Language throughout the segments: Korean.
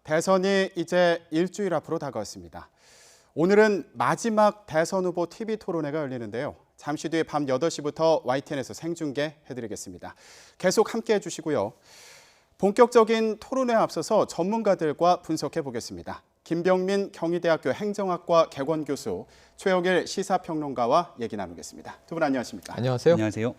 대선이 이제 일주일 앞으로 다가왔습니다. 오늘은 마지막 대선 후보 TV 토론회가 열리는데요. 잠시 뒤에 밤 8시부터 YTN에서 생중계해드리겠습니다. 계속 함께해 주시고요. 본격적인 토론회에 앞서서 전문가들과 분석해 보겠습니다. 김병민 경희대학교 행정학과 객원교수, 최영일 시사평론가와 얘기 나누겠습니다. 두 분 안녕하십니까? 안녕하세요. 안녕하세요.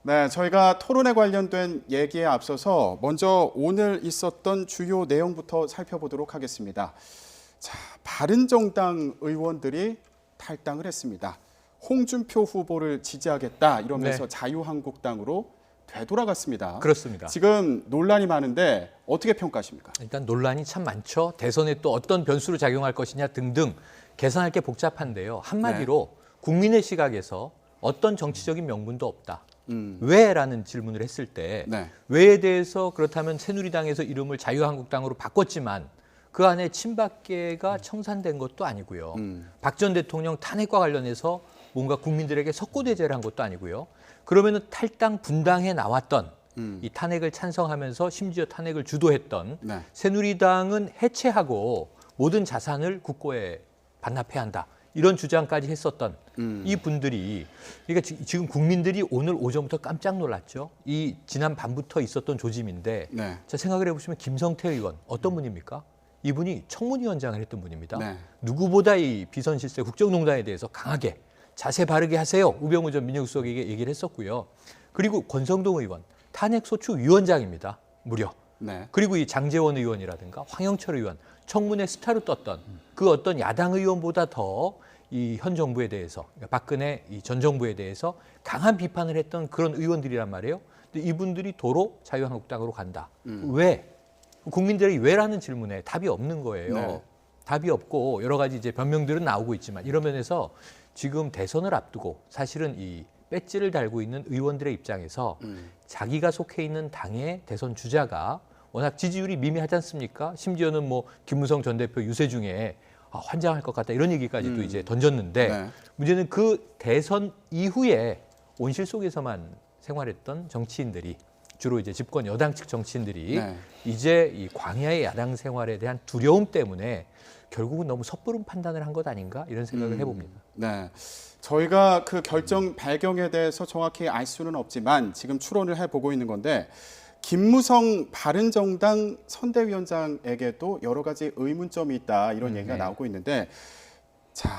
네, 저희가 토론에 관련된 얘기에 앞서서 먼저 오늘 있었던 주요 내용부터 살펴보도록 하겠습니다. 자, 바른정당 의원들이 탈당을 했습니다. 홍준표 후보를 지지하겠다 이러면서 네. 자유한국당으로 되돌아갔습니다. 그렇습니다. 지금 논란이 많은데 어떻게 평가하십니까? 일단 논란이 참 많죠. 대선에 또 어떤 변수로 작용할 것이냐 등등 계산할 게 복잡한데요. 한마디로 국민의 시각에서 어떤 정치적인 명분도 없다. 왜라는 질문을 했을 때 네. 왜에 대해서 그렇다면 새누리당에서 이름을 자유한국당으로 바꿨지만 그 안에 친박계가 청산된 것도 아니고요. 박 전 대통령 탄핵과 관련해서 뭔가 국민들에게 석고대죄를 한 것도 아니고요. 그러면은 탈당 분당해 나왔던 이 탄핵을 찬성하면서 심지어 탄핵을 주도했던 네. 새누리당은 해체하고 모든 자산을 국고에 반납해야 한다. 이런 주장까지 했었던 이 분들이, 그러니까 지금 국민들이 오늘 오전부터 깜짝 놀랐죠. 이 지난 밤부터 있었던 조짐인데, 네. 자, 생각을 해보시면 김성태 의원 어떤 분입니까? 이분이 청문위원장을 했던 분입니다. 네. 누구보다 이 비선실세 국정농단에 대해서 강하게 자세 바르게 하세요. 우병우 전 민정수석에게 얘기를 했었고요. 그리고 권성동 의원 탄핵소추위원장입니다. 무려. 네. 그리고 이 장제원 의원이라든가 황영철 의원 청문회 스타로 떴던 그 어떤 야당 의원보다 더 이 현 정부에 대해서, 그러니까 박근혜 이 전 정부에 대해서 강한 비판을 했던 그런 의원들이란 말이에요. 근데 이분들이 도로 자유한국당으로 간다. 왜? 국민들이 왜라는 질문에 답이 없는 거예요. 네. 답이 없고 여러 가지 이제 변명들은 나오고 있지만 이런 면에서 지금 대선을 앞두고 사실은 이 배지를 달고 있는 의원들의 입장에서 자기가 속해 있는 당의 대선 주자가 워낙 지지율이 미미하지 않습니까? 심지어는 뭐 김무성 전 대표 유세 중에 환장할 것 같다 이런 얘기까지도 이제 던졌는데 네. 문제는 그 대선 이후에 온실 속에서만 생활했던 정치인들이 주로 이제 집권 여당 측 정치인들이 네. 이제 이 광야의 야당 생활에 대한 두려움 때문에 결국은 너무 섣부른 판단을 한 것 아닌가 이런 생각을 해봅니다. 네. 저희가 그 결정 배경에 대해서 정확히 알 수는 없지만 지금 추론을 해보고 있는 건데 김무성 바른정당 선대위원장에게도 여러 가지 의문점이 있다 이런 얘기가 나오고 있는데 자,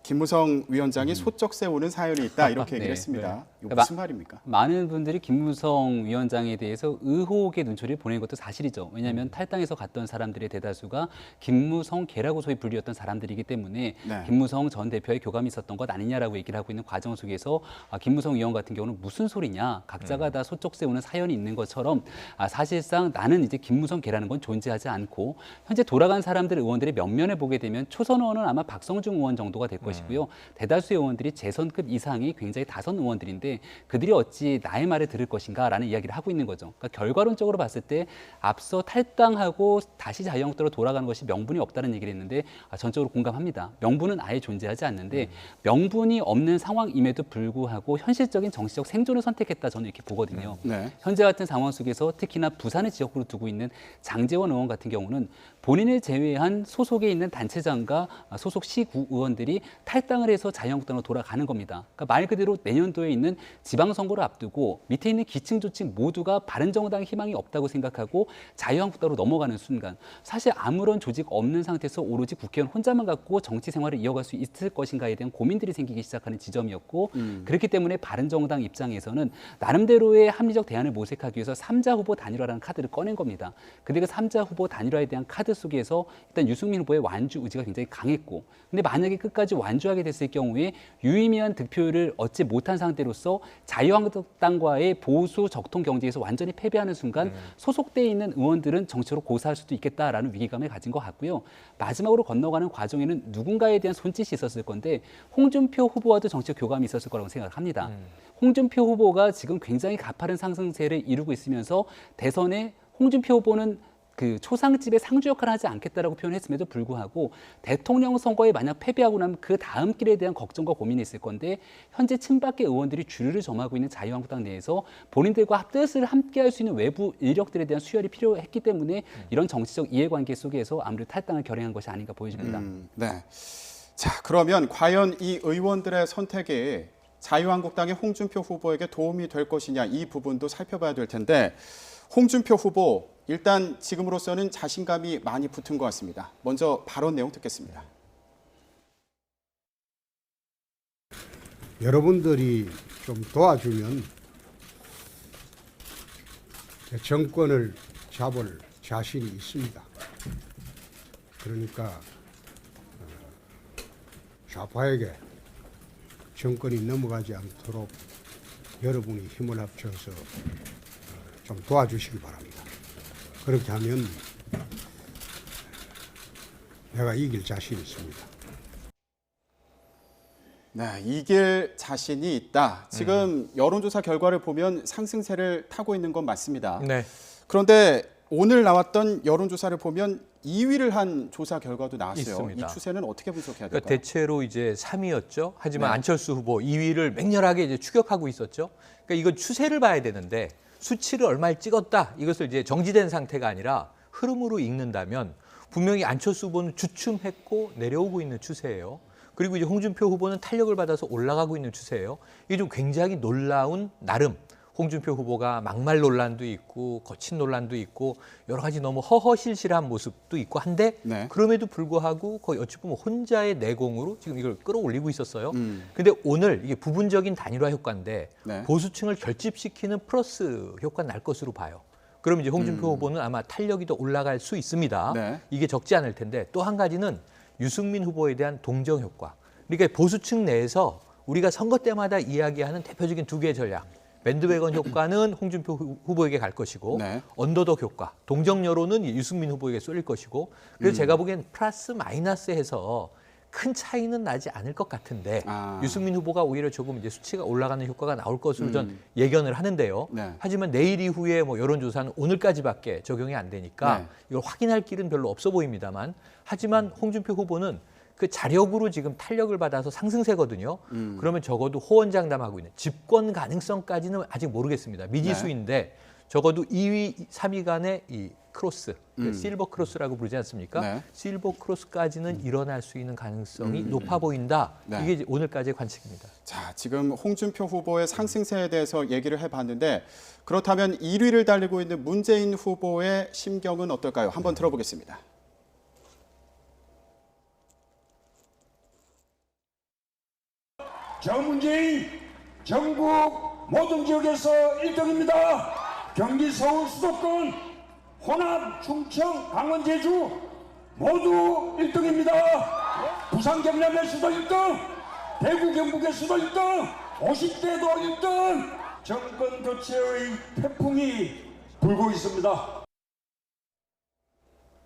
김무성 위원장이 소쩍 세우는 사연이 있다 이렇게 얘기를 네, 했습니다. 네. 이거 무슨 말입니까? 많은 분들이 김무성 위원장에 대해서 의혹의 눈초리를 보낸 것도 사실이죠. 왜냐하면 탈당해서 갔던 사람들의 대다수가 김무성계라고 소위 불리웠던 사람들이기 때문에 네. 김무성 전 대표의 교감이 있었던 것 아니냐라고 얘기를 하고 있는 과정 속에서 김무성 의원 같은 경우는 무슨 소리냐, 각자가 다 소쩍 세우는 사연이 있는 것처럼 사실상 나는 이제 김무성계라는 건 존재하지 않고 현재 돌아간 사람들 의원들의 면면을 보게 되면 초선 의원은 아마 박성중 의원 정도가 될 것이고요. 대다수의 의원들이 재선급 이상이 굉장히 다선 의원들인데 그들이 어찌 나의 말을 들을 것인가라는 이야기를 하고 있는 거죠. 그러니까 결과론적으로 봤을 때 앞서 탈당하고 다시 자유한국당으로 돌아가는 것이 명분이 없다는 얘기를 했는데 전적으로 공감합니다. 명분은 아예 존재하지 않는데 명분이 없는 상황임에도 불구하고 현실적인 정치적 생존을 선택했다 저는 이렇게 보거든요. 네. 현재 같은 상황 속에서 특히나 부산을 지역구로 두고 있는 장제원 의원 같은 경우는 본인을 제외한 소속에 있는 단체장과 소속 시구 의원들이 탈당을 해서 자유한국당으로 돌아가는 겁니다. 그러니까 말 그대로 내년도에 있는 지방선거를 앞두고 밑에 있는 기층 조직 모두가 바른정당 희망이 없다고 생각하고 자유한국당으로 넘어가는 순간 사실 아무런 조직 없는 상태에서 오로지 국회의원 혼자만 갖고 정치 생활을 이어갈 수 있을 것인가에 대한 고민들이 생기기 시작하는 지점이었고 그렇기 때문에 바른정당 입장에서는 나름대로의 합리적 대안을 모색하기 위해서 3자 후보 단일화라는 카드를 꺼낸 겁니다. 근데 그 3자 후보 단일화에 대한 카드 속에서 일단 유승민 후보의 완주 의지가 굉장히 강했고 근데 만약에 끝까지 완주하게 됐을 경우에 유의미한 득표율을 얻지 못한 상태로서 자유한국당과의 보수 적통 경쟁에서 완전히 패배하는 순간 소속돼 있는 의원들은 정치로 고사할 수도 있겠다라는 위기감을 가진 것 같고요. 마지막으로 건너가는 과정에는 누군가에 대한 손짓이 있었을 건데 홍준표 후보와도 정치적 교감이 있었을 거라고 생각합니다. 홍준표 후보가 지금 굉장히 가파른 상승세를 이루고 있으면서 대선에 홍준표 후보는 그 초상집의 상주 역할을 하지 않겠다라고 표현했음에도 불구하고 대통령 선거에 만약 패배하고 나면 그 다음 길에 대한 걱정과 고민이 있을 건데 현재 친박계 의원들이 주류를 점하고 있는 자유한국당 내에서 본인들과 뜻을 함께할 수 있는 외부 인력들에 대한 수혈이 필요했기 때문에 이런 정치적 이해관계 속에서 아무래도 탈당을 결행한 것이 아닌가 보여집니다. 네. 자, 그러면 과연 이 의원들의 선택이 자유한국당의 홍준표 후보에게 도움이 될 것이냐 이 부분도 살펴봐야 될 텐데 홍준표 후보 일단 지금으로서는 자신감이 많이 붙은 것 같습니다. 먼저 발언 내용 듣겠습니다. 여러분들이 좀 도와주면 정권을 잡을 자신이 있습니다. 그러니까 좌파에게 정권이 넘어가지 않도록 여러분이 힘을 합쳐서 좀 도와주시기 바랍니다. 그렇게 하면 내가 이길 자신이 있습니다. 네, 이길 자신이 있다. 지금 여론조사 결과를 보면 상승세를 타고 있는 건 맞습니다. 네. 그런데 오늘 나왔던 여론조사를 보면 2위를 한 조사 결과도 나왔어요. 있습니다. 이 추세는 어떻게 분석해야 그러니까 될까요? 대체로 이제 3위였죠. 하지만 네. 안철수 후보 2위를 맹렬하게 이제 추격하고 있었죠. 그러니까 이건 추세를 봐야 되는데 수치를 얼마를 찍었다 이것을 이제 정지된 상태가 아니라 흐름으로 읽는다면 분명히 안철수 후보는 주춤했고 내려오고 있는 추세예요. 그리고 이제 홍준표 후보는 탄력을 받아서 올라가고 있는 추세예요. 이게 좀 굉장히 놀라운 나름. 홍준표 후보가 막말 논란도 있고 거친 논란도 있고 여러 가지 너무 허허실실한 모습도 있고 한데 네. 그럼에도 불구하고 거의 어찌 보면 혼자의 내공으로 지금 이걸 끌어올리고 있었어요. 근데 오늘 이게 부분적인 단일화 효과인데 네. 보수층을 결집시키는 플러스 효과가 날 것으로 봐요. 그럼 이제 홍준표 후보는 아마 탄력이 더 올라갈 수 있습니다. 네. 이게 적지 않을 텐데 또 한 가지는 유승민 후보에 대한 동정 효과. 그러니까 보수층 내에서 우리가 선거 때마다 이야기하는 대표적인 두 개의 전략. 밴드웨건 효과는 홍준표 후보에게 갈 것이고 네. 언더독 효과, 동정 여론은 유승민 후보에게 쏠릴 것이고 그래서 제가 보기엔 플러스 마이너스 해서 큰 차이는 나지 않을 것 같은데 유승민 후보가 오히려 조금 이제 수치가 올라가는 효과가 나올 것으로 전 예견을 하는데요. 네. 하지만 내일 이후에 뭐 여론조사는 오늘까지밖에 적용이 안 되니까 네. 이걸 확인할 길은 별로 없어 보입니다만 하지만 홍준표 후보는 그 자력으로 지금 탄력을 받아서 상승세거든요. 그러면 적어도 호언장담하고 있는 집권 가능성까지는 아직 모르겠습니다. 미지수인데 적어도 2위, 3위 간의 이 크로스, 실버 크로스라고 부르지 않습니까? 네. 실버 크로스까지는 일어날 수 있는 가능성이 높아 보인다. 네. 이게 이제 오늘까지의 관측입니다. 자, 지금 홍준표 후보의 상승세에 대해서 얘기를 해봤는데 그렇다면 1위를 달리고 있는 문재인 후보의 심경은 어떨까요? 한번 들어보겠습니다. 정문재인 전국 모든 지역에서 1등입니다. 경기 서울 수도권 호남 충청 강원 제주 모두 1등입니다. 부산 경남의 수도 1등 대구 경북의 수도 1등 50대도 1등 정권 교체의 태풍이 불고 있습니다.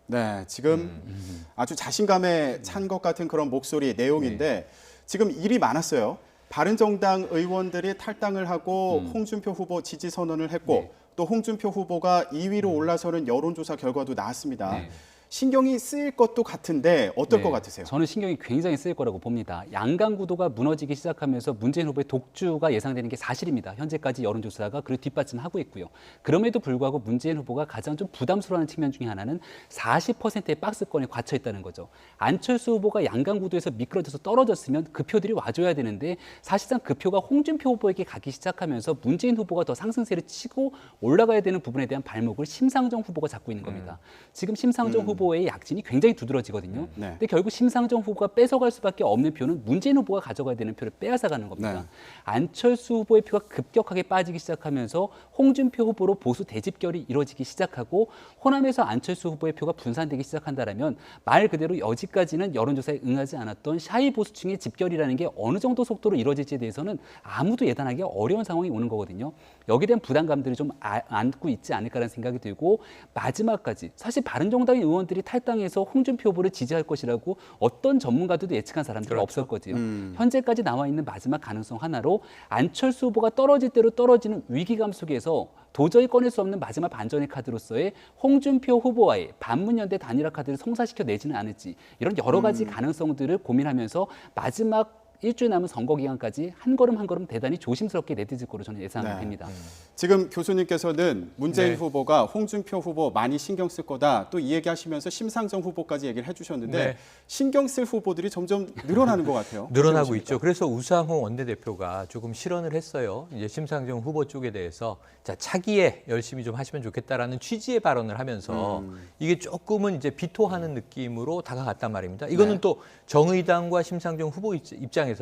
네, 지금 아주 자신감에 찬 것 같은 그런 목소리 내용인데 지금 일이 많았어요. 바른정당 의원들이 탈당을 하고 홍준표 후보 지지 선언을 했고 또 홍준표 후보가 2위로 올라서는 여론조사 결과도 나왔습니다. 신경이 쓰일 것도 같은데 어떨 것 같으세요? 저는 신경이 굉장히 쓰일 거라고 봅니다. 양강 구도가 무너지기 시작하면서 문재인 후보의 독주가 예상되는 게 사실입니다. 현재까지 여론조사가 그를 뒷받침하고 있고요. 그럼에도 불구하고 문재인 후보가 가장 좀 부담스러워하는 측면 중에 하나는 40%의 박스권에 갇혀 있다는 거죠. 안철수 후보가 양강 구도에서 미끄러져서 떨어졌으면 그 표들이 와줘야 되는데 사실상 그 표가 홍준표 후보에게 가기 시작하면서 문재인 후보가 더 상승세를 치고 올라가야 되는 부분에 대한 발목을 심상정 후보가 잡고 있는 겁니다. 지금 심상정 후보의 약진이 굉장히 두드러지거든요. 네. 근데 결국 심상정 후보가 뺏어갈 수밖에 없는 표는 문재인 후보가 가져가야 되는 표를 빼앗아가는 겁니다. 네. 안철수 후보의 표가 급격하게 빠지기 시작하면서 홍준표 후보로 보수 대집결이 이뤄지기 시작하고 호남에서 안철수 후보의 표가 분산되기 시작한다면 말 그대로 여지까지는 여론조사에 응하지 않았던 샤이 보수층의 집결이라는 게 어느 정도 속도로 이뤄질지에 대해서는 아무도 예단하기 어려운 상황이 오는 거거든요. 여기에 대한 부담감들이 좀 안고 있지 않을까라는 생각이 들고 마지막까지 사실 바른정당의 의원들이 의원들이 탈당해서 홍준표 후보를 지지할 것이라고 어떤 전문가들도 예측한 사람들은 없었거든요. 현재까지 나와 있는 마지막 가능성 하나로 안철수 후보가 떨어질 대로 떨어지는 위기감 속에서 도저히 꺼낼 수 없는 마지막 반전의 카드로서의 홍준표 후보와의 반문연대 단일화 카드를 성사시켜 내지는 않을지 이런 여러 가지 가능성들을 고민하면서 마지막 일주일 남은 선거 기간까지 한 걸음 한 걸음 대단히 조심스럽게 내딛을 거로 저는 예상됩니다. 지금 교수님께서는 문재인 네. 후보가 홍준표 후보 많이 신경 쓸 거다 또 이 얘기하시면서 심상정 후보까지 얘기를 해주셨는데 네. 신경 쓸 후보들이 점점 늘어나는 것 같아요. 늘어나고 어떻게 있죠. 그래서 우상호 원내대표가 조금 실언을 했어요. 이제 심상정 후보 쪽에 대해서 자, 차기에 열심히 좀 하시면 좋겠다라는 취지의 발언을 하면서 이게 조금은 이제 비토하는 느낌으로 다가갔단 말입니다. 이거는 네. 또 정의당과 심상정 후보 입장에서는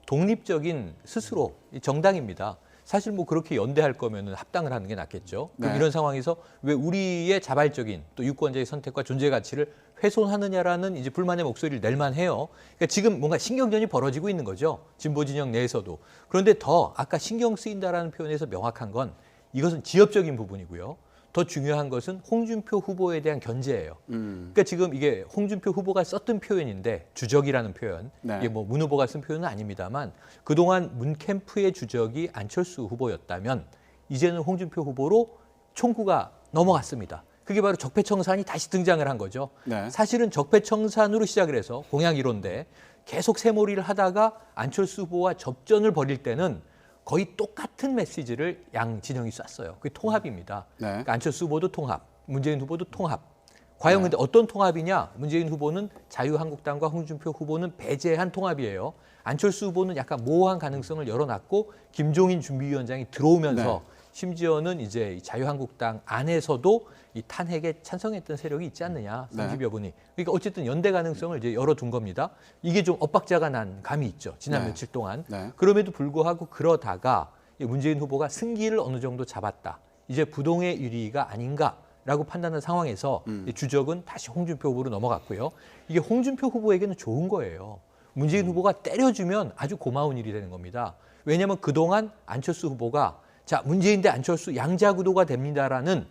독립적인 스스로 정당입니다. 사실 뭐 그렇게 연대할 거면은 합당을 하는 게 낫겠죠. 그럼 네. 이런 상황에서 왜 우리의 자발적인 또 유권자의 선택과 존재 가치를 훼손하느냐라는 이제 불만의 목소리를 낼 만해요. 그러니까 지금 뭔가 신경전이 벌어지고 있는 거죠. 진보 진영 내에서도. 그런데 더 아까 신경 쓰인다라는 표현에서 명확한 건 이것은 지역적인 부분이고요. 더 중요한 것은 홍준표 후보에 대한 견제예요. 그러니까 지금 이게 홍준표 후보가 썼던 표현인데 주적이라는 표현, 네. 이게 뭐 문 후보가 쓴 표현은 아닙니다만 그동안 문 캠프의 주적이 안철수 후보였다면 이제는 홍준표 후보로 총구가 넘어갔습니다. 그게 바로 적폐청산이 다시 등장을 한 거죠. 네. 사실은 적폐청산으로 시작을 해서 공약 이론대 계속 새몰이를 하다가 안철수 후보와 접전을 벌일 때는 거의 똑같은 메시지를 양 진영이 쐈어요. 그게 통합입니다. 네. 그러니까 안철수 후보도 통합, 문재인 후보도 통합. 과연 네. 근데 어떤 통합이냐? 문재인 후보는 자유한국당과 홍준표 후보는 배제한 통합이에요. 안철수 후보는 약간 모호한 가능성을 열어놨고 김종인 준비위원장이 들어오면서 네. 심지어는 이제 이 자유한국당 안에서도 이 탄핵에 찬성했던 세력이 있지 않느냐, 30여 분이. 그러니까 어쨌든 연대 가능성을 이제 열어둔 겁니다. 이게 좀 엇박자가 난 감이 있죠. 지난 네. 며칠 동안. 네. 그럼에도 불구하고 그러다가 이 문재인 후보가 승기를 어느 정도 잡았다. 이제 부동의 유리가 아닌가라고 판단한 상황에서 이 주적은 다시 홍준표 후보로 넘어갔고요. 이게 홍준표 후보에게는 좋은 거예요. 문재인 후보가 때려주면 아주 고마운 일이 되는 겁니다. 왜냐하면 그동안 안철수 후보가 자, 문재인 대 안철수 양자구도가 됩니다라는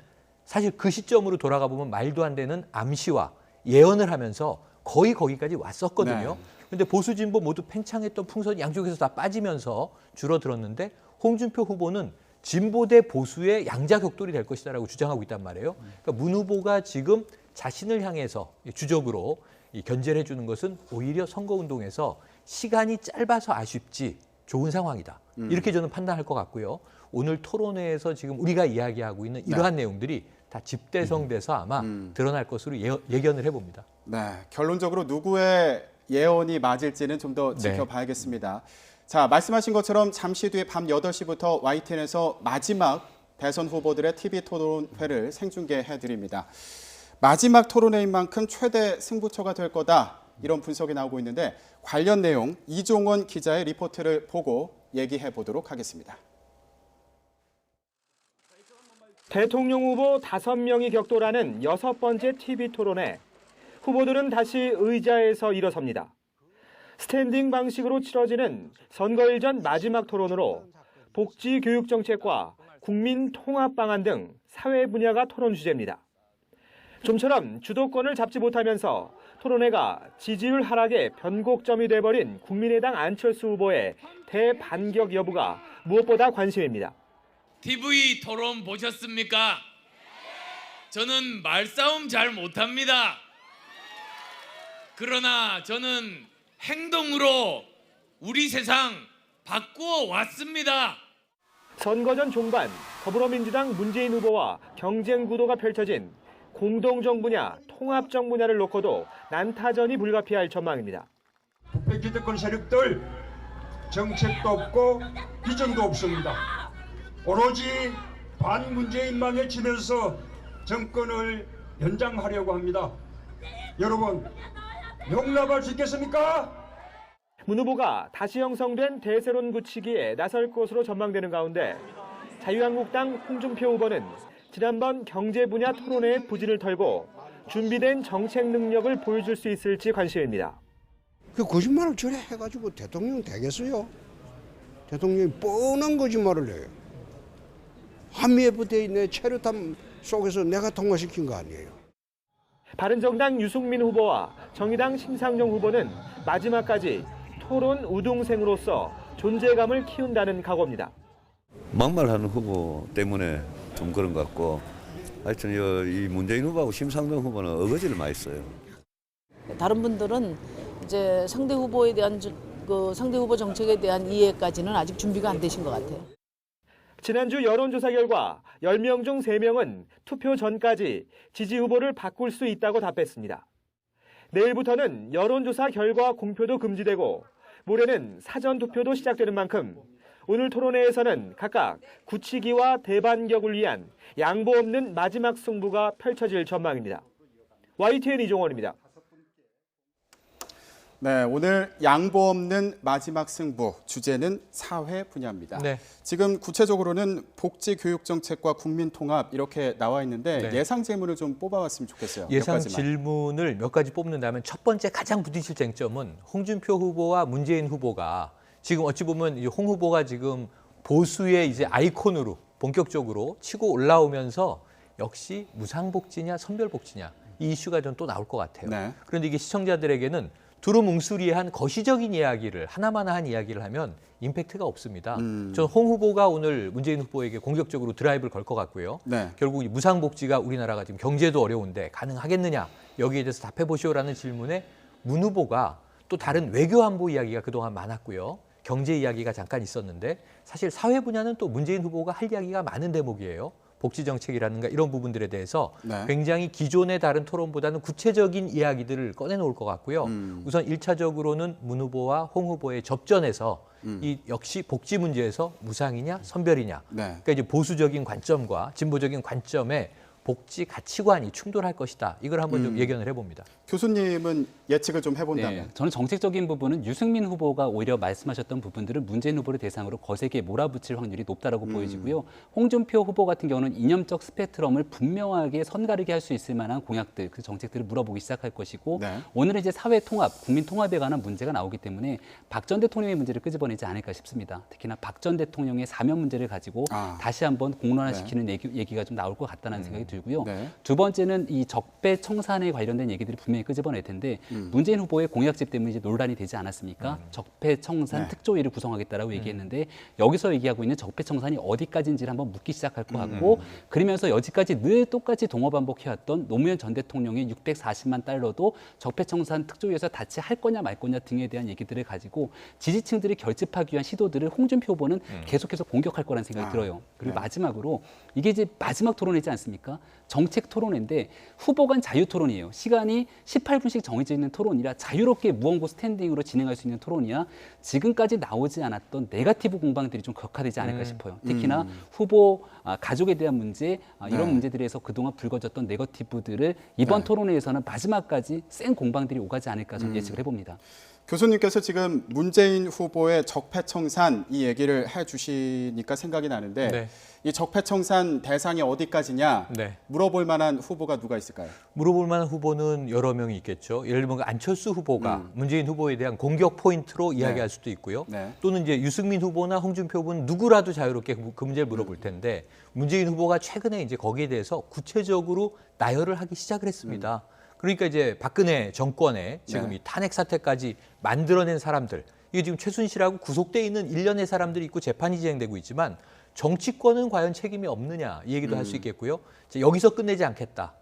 사실 그 시점으로 돌아가 보면 말도 안 되는 암시와 예언을 하면서 거의 거기까지 왔었거든요. 그런데 보수 진보 모두 팽창했던 풍선이 양쪽에서 다 빠지면서 줄어들었는데 홍준표 후보는 진보 대 보수의 양자 격돌이 될 것이다라고 주장하고 있단 말이에요. 그러니까 문 후보가 지금 자신을 향해서 주적으로 이 견제를 해주는 것은 오히려 선거운동에서 시간이 짧아서 아쉽지 좋은 상황이다. 이렇게 저는 판단할 것 같고요. 오늘 토론회에서 지금 우리가 이야기하고 있는 이러한 내용들이 다 집대성돼서 아마 드러날 것으로 예견을 해봅니다. 네, 결론적으로 누구의 예언이 맞을지는 좀 더 네. 지켜봐야겠습니다. 자, 말씀하신 것처럼 잠시 뒤에 밤 8시부터 YTN에서 마지막 대선 후보들의 TV 토론회를 생중계해드립니다. 마지막 토론회인 만큼 최대 승부처가 될 거다. 이런 분석이 나오고 있는데 관련 내용 이종원 기자의 리포트를 보고 얘기해 보도록 하겠습니다. 대통령 후보 5명이 격돌하는 6번째 TV 토론회. 후보들은 다시 의자에서 일어섭니다. 스탠딩 방식으로 치러지는 선거일 전 마지막 토론으로 복지 교육 정책과 국민 통합 방안 등 사회 분야가 토론 주제입니다. 좀처럼 주도권을 잡지 못하면서 토론회가 지지율 하락의 변곡점이 돼버린 국민의당 안철수 후보의 대반격 여부가 무엇보다 관심입니다. TV 토론 보셨습니까? 저는 말싸움 잘 못합니다. 그러나 저는 행동으로 우리 세상 바꾸어 왔습니다. 선거 전 종반 더불어민주당 문재인 후보와 경쟁 구도가 펼쳐진 공동정부냐 통합정부냐를 놓고도 난타전이 불가피할 전망입니다. 부패 기득권 세력들 정책도 없고 비전도 없습니다. 오로지 반문재인만 치면서 정권을 연장하려고 합니다. 여러분 용납할 수 있겠습니까? 문 후보가 다시 형성된 대세론 굳히기에 나설 것으로 전망되는 가운데 자유한국당 홍준표 후보는 지난번 경제 분야 토론회의 부진을 털고 준비된 정책 능력을 보여줄 수 있을지 관심입니다. 그 거짓말을 저래 해가지고 대통령 되겠어요? 대통령이 뻔한 거짓말을 해요. 한미에 붙어 있는 체류탄 속에서 내가 통과시킨 거 아니에요. 바른정당 유승민 후보와 정의당 심상정 후보는 마지막까지 토론 우등생으로서 존재감을 키운다는 각오입니다. 막말하는 후보 때문에 좀 그런 것 같고, 하여튼 이 문재인 후보하고 심상정 후보는 어거지를 많이 써요. 다른 분들은 이제 상대 후보에 대한 상대 후보 정책에 대한 이해까지는 아직 준비가 안 되신 것 같아요. 지난주 여론조사 결과 10명 중 3명은 투표 전까지 지지 후보를 바꿀 수 있다고 답했습니다. 내일부터는 여론조사 결과 공표도 금지되고 모레는 사전투표도 시작되는 만큼 오늘 토론회에서는 각각 굳히기와 대반격을 위한 양보 없는 마지막 승부가 펼쳐질 전망입니다. YTN 이종원입니다. 네, 오늘 양보 없는 마지막 승부, 주제는 사회 분야입니다. 네. 지금 구체적으로는 복지 교육 정책과 국민 통합 이렇게 나와 있는데 네. 예상 질문을 좀 뽑아봤으면 좋겠어요. 몇 예상 가지만. 질문을 몇 가지 뽑는다면 첫 번째 가장 부딪힐 쟁점은 홍준표 후보와 문재인 후보가 지금 어찌 보면 홍 후보가 지금 보수의 이제 아이콘으로 본격적으로 치고 올라오면서 역시 무상복지냐 선별복지냐 이 이슈가 좀 또 나올 것 같아요. 네. 그런데 이게 시청자들에게는 두루뭉술이한 거시적인 이야기를 하나마나 한 이야기를 하면 임팩트가 없습니다. 저는 홍 후보가 오늘 문재인 후보에게 공격적으로 드라이브를 걸 것 같고요. 네. 결국 이 무상복지가 우리나라가 지금 경제도 어려운데 가능하겠느냐 여기에 대해서 답해보시오라는 질문에 문 후보가 또 다른 외교안보 이야기가 그동안 많았고요. 경제 이야기가 잠깐 있었는데 사실 사회 분야는 또 문재인 후보가 할 이야기가 많은 대목이에요. 복지 정책이라든가 이런 부분들에 대해서 네. 굉장히 기존의 다른 토론보다는 구체적인 이야기들을 꺼내놓을 것 같고요. 우선 1차적으로는 문 후보와 홍 후보의 접전에서 이 역시 복지 문제에서 무상이냐 선별이냐. 네. 그러니까 이제 보수적인 관점과 진보적인 관점의 복지 가치관이 충돌할 것이다. 이걸 한번 좀 예견을 해봅니다. 교수님은 예측을 좀 해본다면. 네, 저는 정책적인 부분은 유승민 후보가 오히려 말씀하셨던 부분들은 문재인 후보를 대상으로 거세게 몰아붙일 확률이 높다라고 보여지고요. 홍준표 후보 같은 경우는 이념적 스펙트럼을 분명하게 선가르게 할 수 있을 만한 공약들, 그 정책들을 물어보기 시작할 것이고 네. 오늘은 이제 사회 통합, 국민 통합에 관한 문제가 나오기 때문에 박 전 대통령의 문제를 끄집어내지 않을까 싶습니다. 특히나 박 전 대통령의 사면 문제를 가지고 다시 한번 공론화시키는 얘기가 좀 나올 것 같다는 생각이 들고요. 네. 두 번째는 이 적폐청산에 관련된 얘기들이 분명히 끄집어낼 텐데 문재인 후보의 공약집 때문에 이제 논란이 되지 않았습니까? 적폐청산 네. 특조위를 구성하겠다라고 얘기했는데 여기서 얘기하고 있는 적폐청산이 어디까지인지를 한번 묻기 시작할 것 같고 그러면서 여지까지 늘 똑같이 동어반복해왔던 노무현 전 대통령의 640만 달러도 적폐청산 특조위에서 다치 할 거냐 말 거냐 등에 대한 얘기들을 가지고 지지층들을 결집하기 위한 시도들을 홍준표 후보는 계속해서 공격할 거라는 생각이 들어요. 그리고 네. 마지막으로 이게 이제 마지막 토론이지 않습니까? 정책 토론인데 후보 간 자유 토론이에요. 시간이 18분씩 정해져 있는 토론이라 자유롭게 무언고 스탠딩으로 진행할 수 있는 토론이야 지금까지 나오지 않았던 네거티브 공방들이 좀 격화되지 않을까 싶어요. 특히나 후보 가족에 대한 문제 이런 네. 문제들에서 그동안 불거졌던 네거티브들을 이번 네. 토론회에서는 마지막까지 센 공방들이 오가지 않을까 저는 예측을 해봅니다. 교수님께서 지금 문재인 후보의 적폐청산 이 얘기를 해주시니까 생각이 나는데 네. 이 적폐청산 대상이 어디까지냐 네. 물어볼 만한 후보가 누가 있을까요? 물어볼 만한 후보는 여러 명이 있겠죠. 예를 들면 안철수 후보가 문재인 후보에 대한 공격 포인트로 이야기할 수도 있고요. 네. 또는 이제 유승민 후보나 홍준표 후보는 누구라도 자유롭게 그 문제를 물어볼 텐데 문재인 후보가 최근에 이제 거기에 대해서 구체적으로 나열을 하기 시작을 했습니다. 그러니까 이제 박근혜 정권에 지금 네. 이 탄핵 사태까지 만들어낸 사람들, 이게 지금 최순실하고 구속돼 있는 일련의 사람들이 있고 재판이 진행되고 있지만 정치권은 과연 책임이 없느냐 이 얘기도 할 수 있겠고요. 여기서 끝내지 않겠다.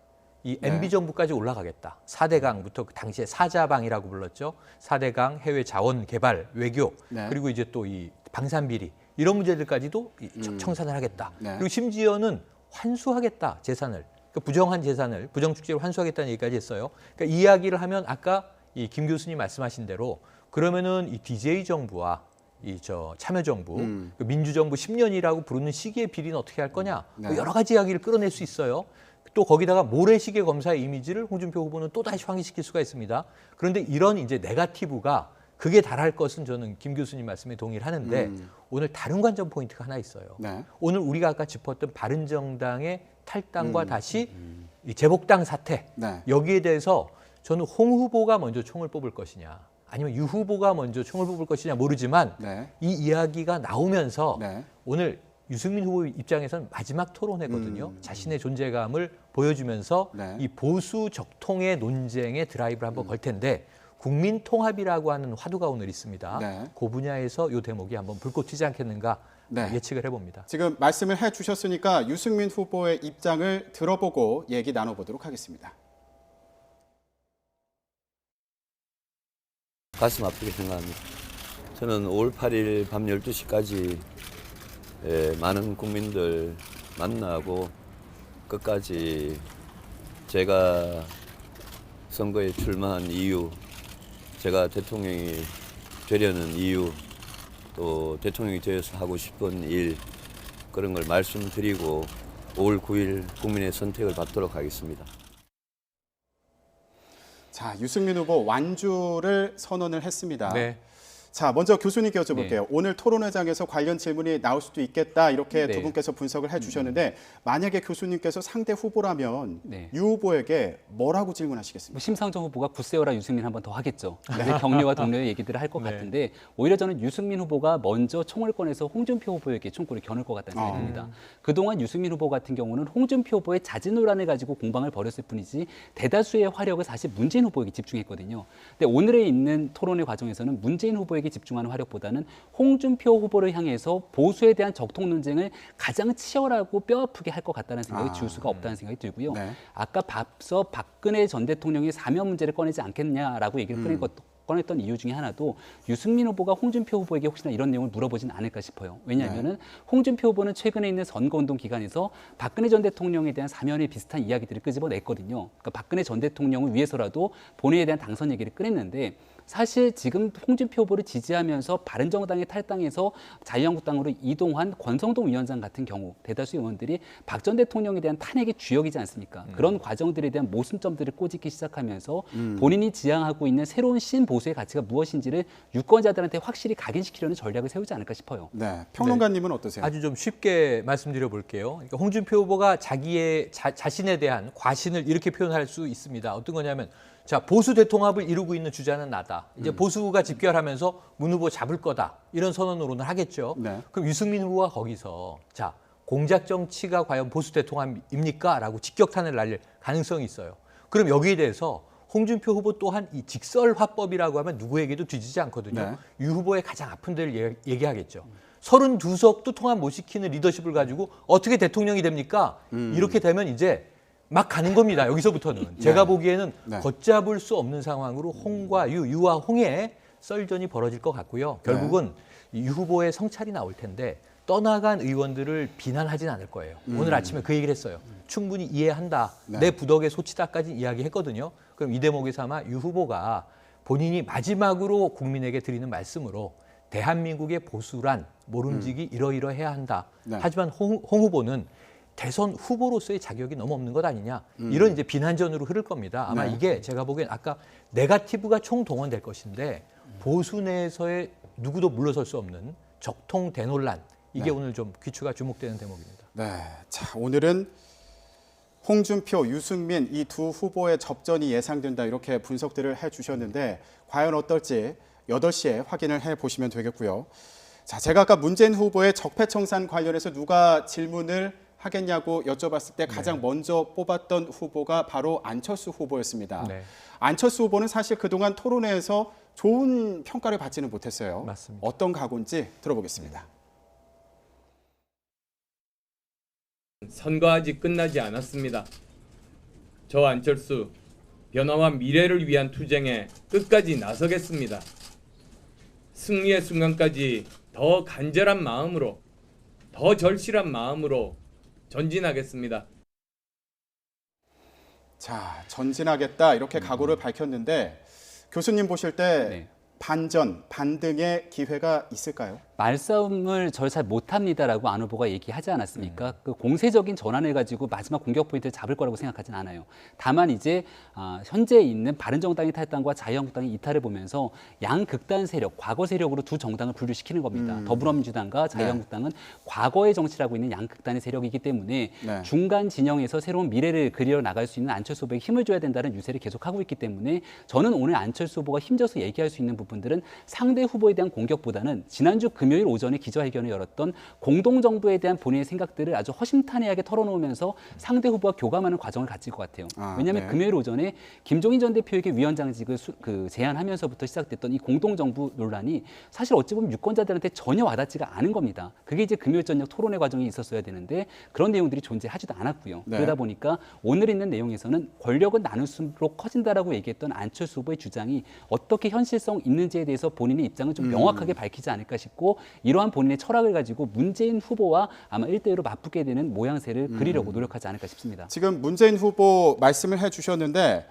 이 네. MB 정부까지 올라가겠다. 4대강부터 그 당시에 사자방이라고 불렀죠. 4대강, 해외 자원 개발, 외교, 네. 그리고 이제 또 이 방산비리 이런 문제들까지도 청산을 하겠다. 네. 그리고 심지어는 환수하겠다 재산을. 그러니까 부정한 재산을 부정축제로 환수하겠다는 얘기까지 했어요. 그러니까 이 이야기를 하면 아까 이 김 교수님 말씀하신 대로 그러면은 이 DJ 정부와 이 참여정부, 그 민주정부 10년이라고 부르는 시기의 비리는 어떻게 할 거냐. 네. 여러 가지 이야기를 끌어낼 수 있어요. 또 거기다가 모래시계 검사의 이미지를 홍준표 후보는 또 다시 환기시킬 수가 있습니다. 그런데 이런 이제 네거티브가 극에 달할 것은 저는 김 교수님 말씀에 동의를 하는데 오늘 다른 관전 포인트가 하나 있어요. 네. 오늘 우리가 아까 짚었던 바른정당의 탈당과 다시 이 재복당 사태 네. 여기에 대해서 저는 홍 후보가 먼저 총을 뽑을 것이냐 아니면 유 후보가 먼저 총을 뽑을 것이냐 모르지만 네. 이 이야기가 나오면서 네. 오늘 유승민 후보 입장에서는 마지막 토론회거든요. 자신의 존재감을 보여주면서 네. 이 보수 적통의 논쟁에 드라이브를 한번 걸 텐데 국민 통합이라고 하는 화두가 오늘 있습니다. 네. 그 분야에서 이 대목이 한번 불꽃 튀지 않겠는가 네. 예측을 해봅니다. 지금 말씀을 해주셨으니까 유승민 후보의 입장을 들어보고 얘기 나눠보도록 하겠습니다. 가슴 아프게 생각합니다. 저는 5월 8일 밤 12시까지 많은 국민들 만나고 끝까지 제가 선거에 출마한 이유, 제가 대통령이 되려는 이유, 또 대통령이 되어서 하고 싶은 일, 그런 걸 말씀드리고 5월 9일 국민의 선택을 받도록 하겠습니다. 자, 유승민 후보 완주를 선언을 했습니다. 네. 자, 먼저 교수님께 여쭤볼게요. 네. 오늘 토론회장에서 관련 질문이 나올 수도 있겠다 이렇게 네. 두 분께서 분석을 해주셨는데 만약에 교수님께서 상대 후보라면 네. 유 후보에게 뭐라고 질문하시겠습니까? 뭐 심상정 후보가 굳세어라 유승민 한 번 더 하겠죠. 격려와 동료의 얘기들을 할 것 네. 같은데 오히려 저는 유승민 후보가 먼저 총을 꺼내서 홍준표 후보에게 총구를 겨눌 것 같다는 생각이 듭니다. 그동안 유승민 후보 같은 경우는 홍준표 후보의 자진논란을 가지고 공방을 벌였을 뿐이지 대다수의 화력을 사실 문재인 후보에게 집중했거든요. 근데 오늘에 있는 토론회 과정에서는 문재인 후보에게 집중하는 화력보다는 홍준표 후보를 향해서 보수에 대한 적통 논쟁을 가장 치열하고 뼈아프게 할 것 같다는 생각이 지울 수가 없다는 생각이 들고요. 네. 아까 앞서 박근혜 전 대통령이 사면 문제를 꺼내지 않겠냐라고 얘기를 꺼냈던 이유 중에 하나도 유승민 후보가 홍준표 후보에게 혹시나 이런 내용을 물어보진 않을까 싶어요. 왜냐하면은 홍준표 후보는 최근에 있는 선거운동 기간에서 박근혜 전 대통령에 대한 사면에 비슷한 이야기들을 끄집어냈거든요. 그러니까 박근혜 전 대통령을 위해서라도 본인에 대한 당선 얘기를 꺼냈는데 사실 지금 홍준표 후보를 지지하면서 바른정당에 탈당해서 자유한국당으로 이동한 권성동 위원장 같은 경우 대다수 의원들이 박 전 대통령에 대한 탄핵의 주역이지 않습니까? 그런 과정들에 대한 모순점들을 꼬집기 시작하면서 본인이 지향하고 있는 새로운 신보수의 가치가 무엇인지를 유권자들한테 확실히 각인시키려는 전략을 세우지 않을까 싶어요. 네, 평론가님은 어떠세요? 아주 좀 쉽게 말씀드려 볼게요. 그러니까 홍준표 후보가 자신에 대한 과신을 이렇게 표현할 수 있습니다. 어떤 거냐면 자, 보수 대통합을 이루고 있는 주자는 나다. 이제 보수가 집결하면서 문 후보 잡을 거다. 이런 선언으로는 하겠죠. 네. 그럼 유승민 후보가 거기서 자, 공작 정치가 과연 보수 대통합입니까? 라고 직격탄을 날릴 가능성이 있어요. 그럼 여기에 대해서 홍준표 후보 또한 이 직설화법이라고 하면 누구에게도 뒤지지 않거든요. 네. 유 후보의 가장 아픈 데를 얘기하겠죠. 32석도 통합 못 시키는 리더십을 가지고 어떻게 대통령이 됩니까? 이렇게 되면 이제 막 가는 겁니다. 여기서부터는. 제가 보기에는 네. 걷잡을 수 없는 상황으로 홍과 유, 유와 홍의 썰전이 벌어질 것 같고요. 결국은 유 후보의 성찰이 나올 텐데 떠나간 의원들을 비난하진 않을 거예요. 오늘 아침에 그 얘기를 했어요. 충분히 이해한다. 네. 내 부덕의 소치다까지 이야기했거든요. 그럼 이 대목에서 아마 유 후보가 본인이 마지막으로 국민에게 드리는 말씀으로 대한민국의 보수란 모름지기 이러이러해야 한다. 네. 하지만 홍 후보는 대선 후보로서의 자격이 너무 없는 것 아니냐. 이런 이제 비난전으로 흐를 겁니다. 아마 네. 이게 제가 보기엔 아까 네거티브가 총동원될 것인데 보수 내에서의 누구도 물러설 수 없는 적통 대논란. 이게 오늘 좀 귀추가 주목되는 대목입니다. 네, 자, 오늘은 홍준표, 유승민 이 두 후보의 접전이 예상된다 이렇게 분석들을 해주셨는데 과연 어떨지 8시에 확인을 해보시면 되겠고요. 자, 제가 아까 문재인 후보의 적폐청산 관련해서 누가 질문을 하겠냐고 여쭤봤을 때 가장 먼저 뽑았던 후보가 바로 안철수 후보였습니다. 네. 안철수 후보는 사실 그동안 토론회에서 좋은 평가를 받지는 못했어요. 맞습니다. 어떤 각오인지 들어보겠습니다. 선거 아직 끝나지 않았습니다. 저 안철수 변화와 미래를 위한 투쟁에 끝까지 나서겠습니다. 승리의 순간까지 더 간절한 마음으로, 더 절실한 마음으로 전진하겠습니다. 자, 전진하겠다 이렇게 각오를 밝혔는데 교수님 보실 때 네. 반전, 반등의 기회가 있을까요? 말싸움을 저 잘 못합니다라고 안 후보가 얘기하지 않았습니까? 그 공세적인 전환을 가지고 마지막 공격 포인트를 잡을 거라고 생각하진 않아요. 다만 이제 현재 있는 바른정당의 탈당과 자유한국당의 이탈을 보면서 양극단 세력, 과거 세력으로 두 정당을 분류시키는 겁니다. 더불어민주당과 자유한국당은 과거의 정치라고 있는 양극단의 세력이기 때문에 네. 중간 진영에서 새로운 미래를 그려 나갈 수 있는 안철수 후보에게 힘을 줘야 된다는 유세를 계속하고 있기 때문에 저는 오늘 안철수 후보가 힘줘서 얘기할 수 있는 부분들은 상대 후보에 대한 공격보다는 지난주 금요일 오전에 기자회견을 열었던 공동정부에 대한 본인의 생각들을 아주 허심탄회하게 털어놓으면서 상대 후보와 교감하는 과정을 갖질 것 같아요. 왜냐하면 네. 금요일 오전에 김종인 전 대표에게 위원장직을 제안하면서부터 시작됐던 이 공동정부 논란이 사실 어찌 보면 유권자들한테 전혀 와닿지가 않은 겁니다. 그게 이제 금요일 저녁 토론회 과정이 있었어야 되는데 그런 내용들이 존재하지도 않았고요. 네. 그러다 보니까 오늘 있는 내용에서는 권력은 나눌수록 커진다라고 얘기했던 안철수 후보의 주장이 어떻게 현실성 있는지에 대해서 본인의 입장을 좀 명확하게 밝히지 않을까 싶고 이러한 본인의 철학을 가지고 문재인 후보와 아마 1대1로 맞붙게 되는 모양새를 그리려고 노력하지 않을까 싶습니다. 지금 문재인 후보 말씀을 해주셨는데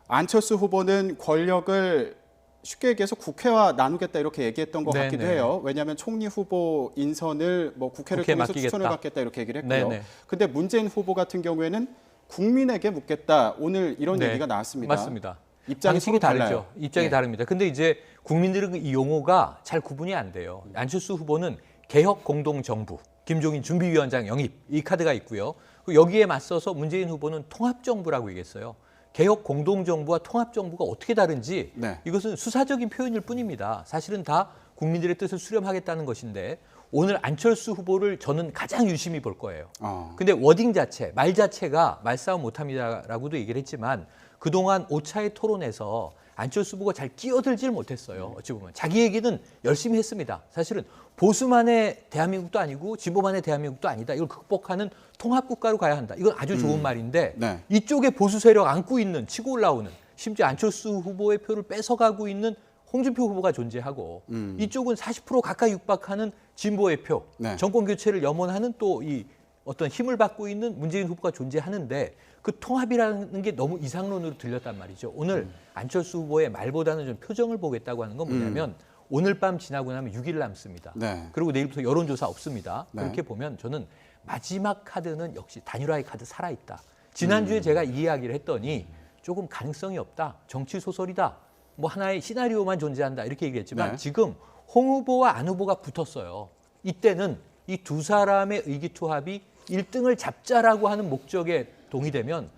안철수 후보는 권력을 쉽게 얘기해서 국회와 나누겠다 이렇게 얘기했던 것 같기도 해요. 왜냐하면 총리 후보 인선을 뭐 국회를 국회에 통해서 맡기겠다. 추천을 받겠다 이렇게 얘기를 했고요. 네네. 근데 문재인 후보 같은 경우에는 국민에게 묻겠다. 오늘 이런 네, 얘기가 나왔습니다. 맞습니다. 입장이 방식이 서로 달라요. 다르죠. 입장이 예. 다릅니다. 근데 이제 국민들은 이 용어가 잘 구분이 안 돼요. 안철수 후보는 개혁 공동 정부, 김종인 준비위원장 영입 이 카드가 있고요. 그리고 여기에 맞서서 문재인 후보는 통합 정부라고 얘기했어요. 개혁 공동 정부와 통합 정부가 어떻게 다른지 네. 이것은 수사적인 표현일 뿐입니다. 사실은 다 국민들의 뜻을 수렴하겠다는 것인데 오늘 안철수 후보를 저는 가장 유심히 볼 거예요. 근데 워딩 자체, 말 자체가 말싸움 못합니다라고도 얘기를 했지만 그동안 5차의 토론에서 안철수 후보가 잘 끼어들질 못했어요. 어찌 보면 자기 얘기는 열심히 했습니다. 사실은 보수만의 대한민국도 아니고 진보만의 대한민국도 아니다. 이걸 극복하는 통합국가로 가야 한다. 이건 아주 좋은 말인데 네. 이쪽에 보수 세력 안고 있는 치고 올라오는 심지어 안철수 후보의 표를 뺏어가고 있는 홍준표 후보가 존재하고 이쪽은 40% 가까이 육박하는 진보의 표, 네. 정권 교체를 염원하는 또 이 어떤 힘을 받고 있는 문재인 후보가 존재하는데 그 통합이라는 게 너무 이상론으로 들렸단 말이죠. 오늘 안철수 후보의 말보다는 좀 표정을 보겠다고 하는 건 뭐냐면 오늘 밤 지나고 나면 6일 남습니다. 네. 그리고 내일부터 여론조사 없습니다. 네. 그렇게 보면 저는 마지막 카드는 역시 단일화의 카드 살아있다. 지난주에 제가 이 이야기를 했더니 조금 가능성이 없다. 정치 소설이다. 뭐 하나의 시나리오만 존재한다. 이렇게 얘기했지만 네. 지금 홍 후보와 안 후보가 붙었어요. 이때는 이 두 사람의 의기투합이 1등을 잡자라고 하는 목적에 동의되면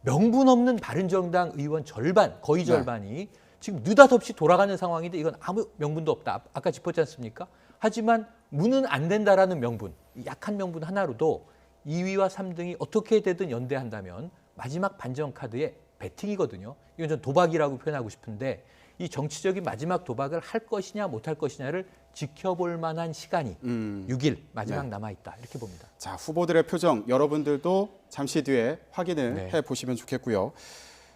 명분 없는 바른정당 의원 절반, 거의 절반이 지금 느닷없이 돌아가는 상황인데 이건 아무 명분도 없다. 아까 짚었지 않습니까? 하지만 무는 안 된다라는 명분, 약한 명분 하나로도 2위와 3등이 어떻게 되든 연대한다면 마지막 반전 카드의 배팅이거든요. 이건 전 도박이라고 표현하고 싶은데 이 정치적인 마지막 도박을 할 것이냐 못할 것이냐를 지켜볼 만한 시간이 6일 마지막 남아있다. 이렇게 봅니다. 자, 후보들의 표정 여러분들도 잠시 뒤에 확인을 네. 해보시면 좋겠고요.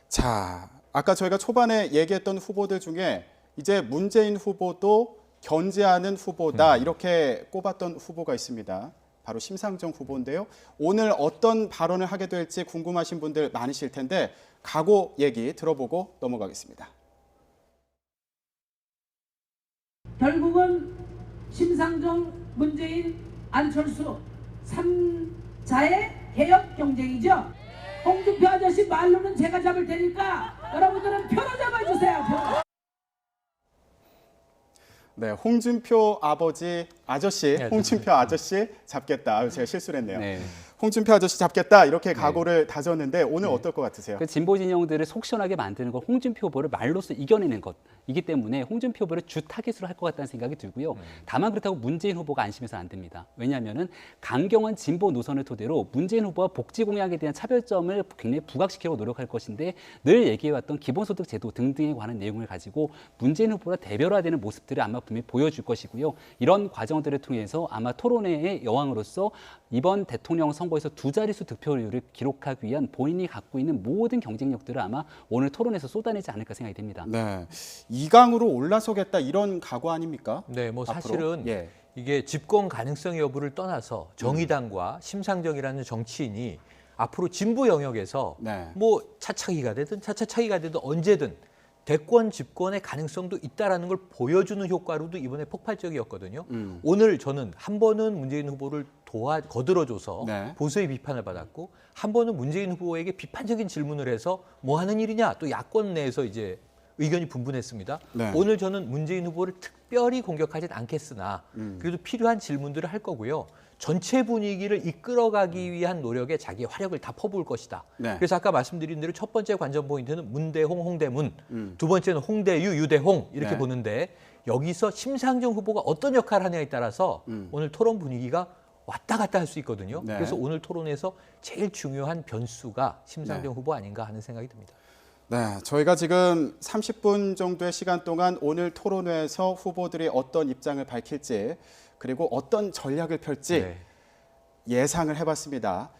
자, 아까 저희가 초반에 얘기했던 후보들 중에 이제 문재인 후보도 견제하는 후보다 이렇게 꼽았던 후보가 있습니다. 바로 심상정 후보인데요. 오늘 어떤 발언을 하게 될지 궁금하신 분들 많으실 텐데 각오 얘기 들어보고 넘어가겠습니다. 결국은 심상정, 문재인, 안철수 3자의 개혁 경쟁이죠. 홍준표 아저씨 말로는 제가 잡을 테니까 여러분들은 표로 잡아주세요. 표. 네, 홍준표 아저씨, 홍준표 아저씨 잡겠다. 아유, 제가 실수를 했네요. 네. 홍준표 아저씨 잡겠다 이렇게 각오를 다졌는데 오늘 어떨 것 같으세요? 그 진보 진영들을 속 시원하게 만드는 건 홍준표 후보를 말로써 이겨내는 것이기 때문에 홍준표 후보를 주 타깃으로 할 것 같다는 생각이 들고요. 다만 그렇다고 문재인 후보가 안심해서는 안 됩니다. 왜냐하면은 강경한 진보 노선을 토대로 문재인 후보와 복지 공약에 대한 차별점을 굉장히 부각시키려고 노력할 것인데 늘 얘기해왔던 기본소득 제도 등등에 관한 내용을 가지고 문재인 후보와 대별화되는 모습들을 아마 분명히 보여줄 것이고요. 이런 과정들을 통해서 아마 토론회의 여왕으로서 이번 대통령 선거에서 두 자릿수 득표율을 기록하기 위한 본인이 갖고 있는 모든 경쟁력들을 아마 오늘 토론에서 쏟아내지 않을까 생각이 됩니다. 네, 2강으로 올라서겠다 이런 각오 아닙니까? 네, 뭐 앞으로? 사실은 예. 이게 집권 가능성 여부를 떠나서 정의당과 심상정이라는 정치인이 앞으로 진보 영역에서 네. 뭐 차차기가 되든 차차차기가 되든 언제든 대권 집권의 가능성도 있다라는 걸 보여주는 효과로도 이번에 폭발적이었거든요. 오늘 저는 한 번은 문재인 후보를 거들어줘서 네. 보수의 비판을 받았고 한 번은 문재인 후보에게 비판적인 질문을 해서 뭐 하는 일이냐 또 야권 내에서 이제 의견이 분분했습니다. 네. 오늘 저는 문재인 후보를 특별히 공격하진 않겠으나 그래도 필요한 질문들을 할 거고요. 전체 분위기를 이끌어가기 위한 노력에 자기의 화력을 다 퍼부을 것이다. 네. 그래서 아까 말씀드린 대로 첫 번째 관전 포인트는 문대홍, 홍대문, 두 번째는 홍대유, 유대홍 이렇게 네. 보는데 여기서 심상정 후보가 어떤 역할을 하냐에 따라서 오늘 토론 분위기가 왔다 갔다 할 수 있거든요. 네. 그래서 오늘 토론에서 제일 중요한 변수가 심상정 네. 후보 아닌가 하는 생각이 듭니다. 네, 저희가 지금 30분 정도의 시간 동안 오늘 토론회에서 후보들이 어떤 입장을 밝힐지 그리고 어떤 전략을 펼지 네. 예상을 해봤습니다.